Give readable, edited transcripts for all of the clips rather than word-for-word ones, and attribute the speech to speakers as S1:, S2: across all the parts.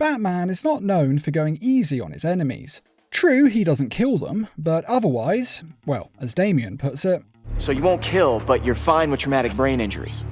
S1: Batman is not known for going easy on his enemies. True, he doesn't kill them, but otherwise, well, as Damian puts it,
S2: so you won't kill, but you're fine with traumatic brain injuries.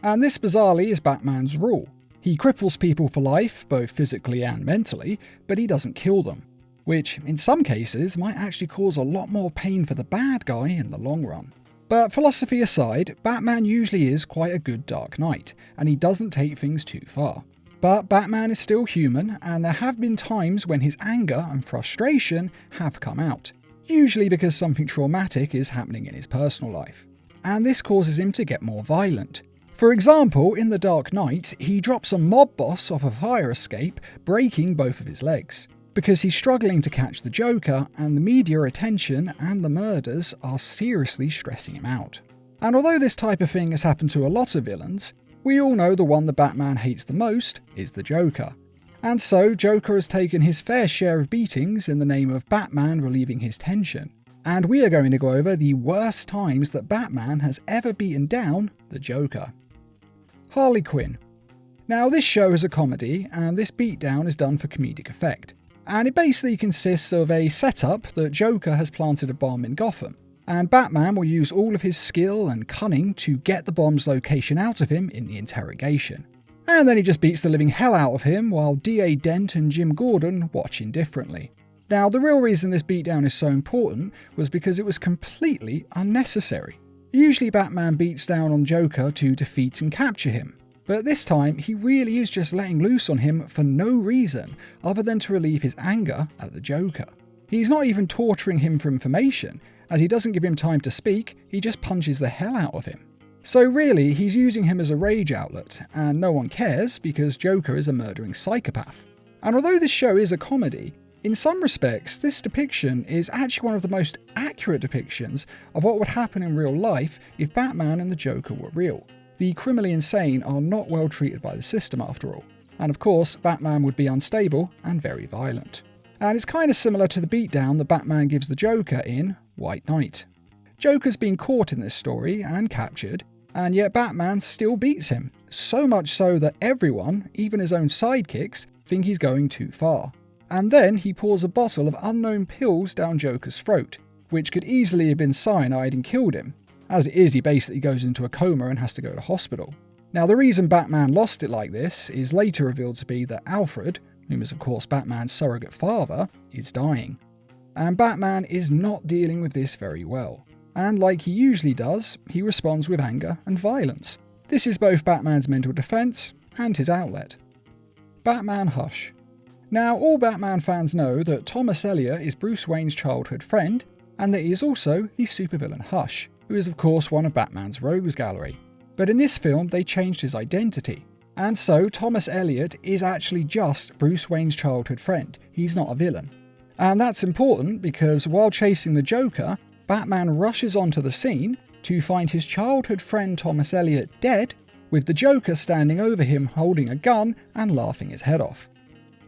S1: And this bizarrely is Batman's rule. He cripples people for life, both physically and mentally, but he doesn't kill them, which in some cases might actually cause a lot more pain for the bad guy in the long run. But philosophy aside, Batman usually is quite a good Dark Knight, and he doesn't take things too far. But Batman is still human, and there have been times when his anger and frustration have come out, usually because something traumatic is happening in his personal life. And this causes him to get more violent. For example, in The Dark Knight, he drops a mob boss off a fire escape, breaking both of his legs, because he's struggling to catch the Joker, and the media attention and the murders are seriously stressing him out. And although this type of thing has happened to a lot of villains, we all know the one that Batman hates the most is the Joker. And so, Joker has taken his fair share of beatings in the name of Batman relieving his tension. And we are going to go over the worst times that Batman has ever beaten down the Joker. Harley Quinn. Now, this show is a comedy, and this beatdown is done for comedic effect. And it basically consists of a setup that Joker has planted a bomb in Gotham, and Batman will use all of his skill and cunning to get the bomb's location out of him in the interrogation. And then he just beats the living hell out of him while DA Dent and Jim Gordon watch indifferently. Now, the real reason this beatdown is so important was because it was completely unnecessary. Usually Batman beats down on Joker to defeat and capture him, but this time he really is just letting loose on him for no reason other than to relieve his anger at the Joker. He's not even torturing him for information, as he doesn't give him time to speak, he just punches the hell out of him. So really, he's using him as a rage outlet, and no one cares because Joker is a murdering psychopath. And although this show is a comedy, in some respects, this depiction is actually one of the most accurate depictions of what would happen in real life if Batman and the Joker were real. The criminally insane are not well treated by the system after all. And of course, Batman would be unstable and very violent. And it's kind of similar to the beatdown that Batman gives the Joker in White Knight. Joker's been caught in this story and captured, and yet Batman still beats him, so much so that everyone, even his own sidekicks, think he's going too far. And then he pours a bottle of unknown pills down Joker's throat, which could easily have been cyanide and killed him. As it is, he basically goes into a coma and has to go to hospital. Now, the reason Batman lost it like this is later revealed to be that Alfred, whom is of course Batman's surrogate father, is dying. And Batman is not dealing with this very well. And like he usually does, he responds with anger and violence. This is both Batman's mental defense and his outlet. Batman Hush. Now, all Batman fans know that Thomas Elliot is Bruce Wayne's childhood friend, and that he is also the supervillain Hush, who is of course one of Batman's rogues gallery. But in this film, they changed his identity. And so, Thomas Elliot is actually just Bruce Wayne's childhood friend. He's not a villain. And that's important because while chasing the Joker, Batman rushes onto the scene to find his childhood friend Thomas Elliot dead, with the Joker standing over him holding a gun and laughing his head off.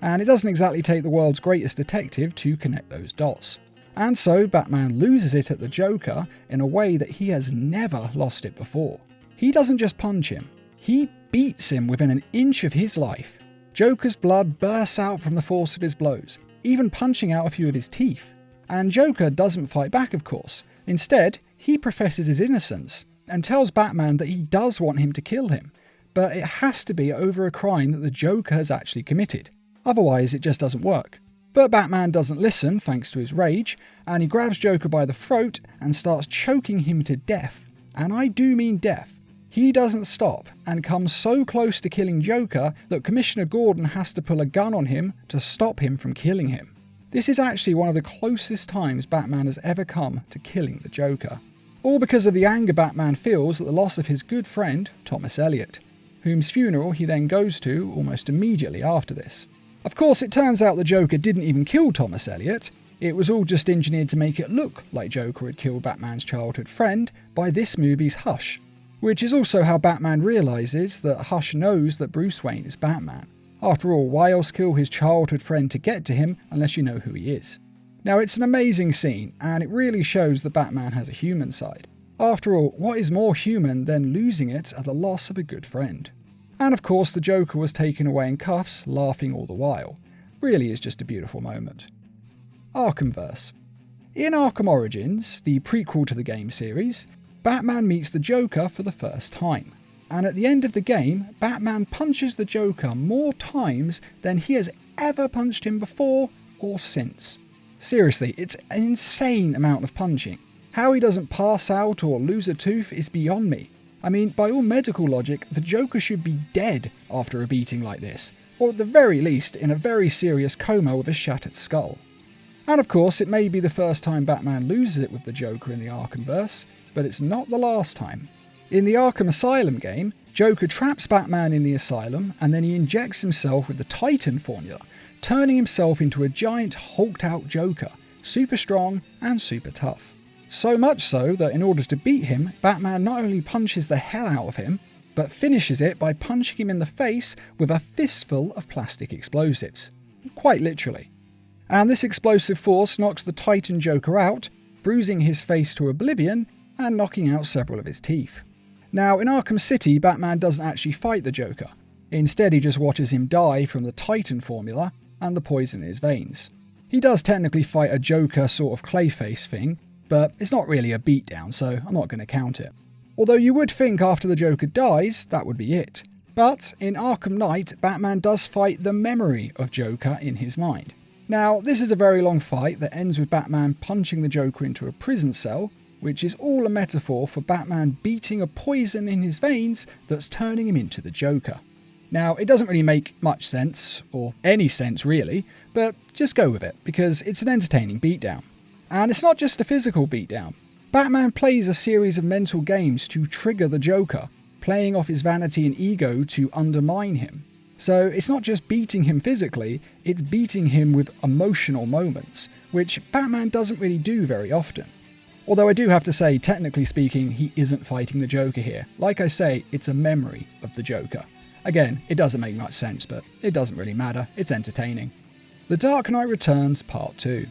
S1: And it doesn't exactly take the world's greatest detective to connect those dots. And so Batman loses it at the Joker in a way that he has never lost it before. He doesn't just punch him, he beats him within an inch of his life. Joker's blood bursts out from the force of his blows, even punching out a few of his teeth. And Joker doesn't fight back, of course. Instead, he professes his innocence and tells Batman that he does want him to kill him, but it has to be over a crime that the Joker has actually committed. Otherwise, it just doesn't work. But Batman doesn't listen thanks to his rage, and he grabs Joker by the throat and starts choking him to death. And I do mean death. He doesn't stop and comes so close to killing Joker that Commissioner Gordon has to pull a gun on him to stop him from killing him. This is actually one of the closest times Batman has ever come to killing the Joker. All because of the anger Batman feels at the loss of his good friend, Thomas Elliot, whose funeral he then goes to almost immediately after this. Of course, it turns out the Joker didn't even kill Thomas Elliot. It was all just engineered to make it look like Joker had killed Batman's childhood friend by this movie's Hush, which is also how Batman realises that Hush knows that Bruce Wayne is Batman. After all, why else kill his childhood friend to get to him unless you know who he is? Now, it's an amazing scene, and it really shows that Batman has a human side. After all, what is more human than losing it at the loss of a good friend? And of course the Joker was taken away in cuffs, laughing all the while. Really is just a beautiful moment. Arkhamverse. In Arkham Origins, the prequel to the game series, Batman meets the Joker for the first time. And at the end of the game, Batman punches the Joker more times than he has ever punched him before or since. Seriously, it's an insane amount of punching. How he doesn't pass out or lose a tooth is beyond me. I mean, by all medical logic, the Joker should be dead after a beating like this, or at the very least in a very serious coma with a shattered skull. And of course, it may be the first time Batman loses it with the Joker in the Arkhamverse, but it's not the last time. In the Arkham Asylum game, Joker traps Batman in the asylum and then he injects himself with the Titan formula, turning himself into a giant hulked-out Joker, super strong and super tough. So much so that in order to beat him, Batman not only punches the hell out of him, but finishes it by punching him in the face with a fistful of plastic explosives. Quite literally. And this explosive force knocks the Titan Joker out, bruising his face to oblivion and knocking out several of his teeth. Now, in Arkham City, Batman doesn't actually fight the Joker. Instead, he just watches him die from the Titan formula and the poison in his veins. He does technically fight a Joker sort of Clayface thing, but it's not really a beatdown, so I'm not going to count it. Although you would think after the Joker dies, that would be it. But in Arkham Knight, Batman does fight the memory of Joker in his mind. Now, this is a very long fight that ends with Batman punching the Joker into a prison cell, which is all a metaphor for Batman beating a poison in his veins that's turning him into the Joker. Now, it doesn't really make much sense, or any sense really, but just go with it, because it's an entertaining beatdown. And it's not just a physical beatdown. Batman plays a series of mental games to trigger the Joker, playing off his vanity and ego to undermine him. So it's not just beating him physically, it's beating him with emotional moments, which Batman doesn't really do very often. Although I do have to say, technically speaking, he isn't fighting the Joker here. Like I say, it's a memory of the Joker. Again, it doesn't make much sense, but it doesn't really matter, it's entertaining. The Dark Knight Returns Part 2.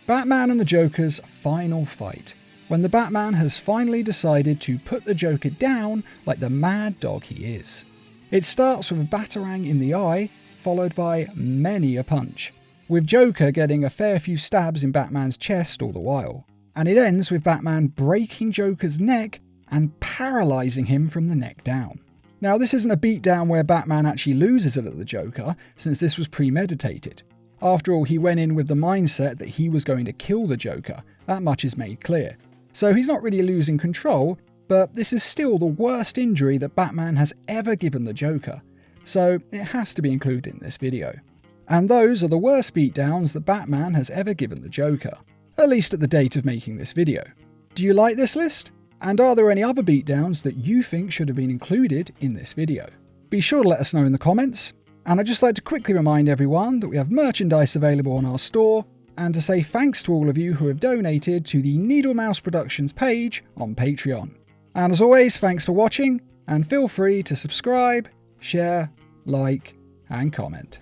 S1: Batman and the Joker's final fight, when the Batman has finally decided to put the Joker down like the mad dog he is. It starts with a batarang in the eye, followed by many a punch, with Joker getting a fair few stabs in Batman's chest all the while. And it ends with Batman breaking Joker's neck and paralysing him from the neck down. Now, this isn't a beatdown where Batman actually loses it at the Joker, since this was premeditated. After all, he went in with the mindset that he was going to kill the Joker, that much is made clear. So he's not really losing control, but this is still the worst injury that Batman has ever given the Joker, so it has to be included in this video. And those are the worst beatdowns that Batman has ever given the Joker, at least at the date of making this video. Do you like this list? And are there any other beatdowns that you think should have been included in this video? Be sure to let us know in the comments, and I'd just like to quickly remind everyone that we have merchandise available on our store, and to say thanks to all of you who have donated to the Needle Mouse Productions page on Patreon. And as always, thanks for watching, and feel free to subscribe, share, like, and comment.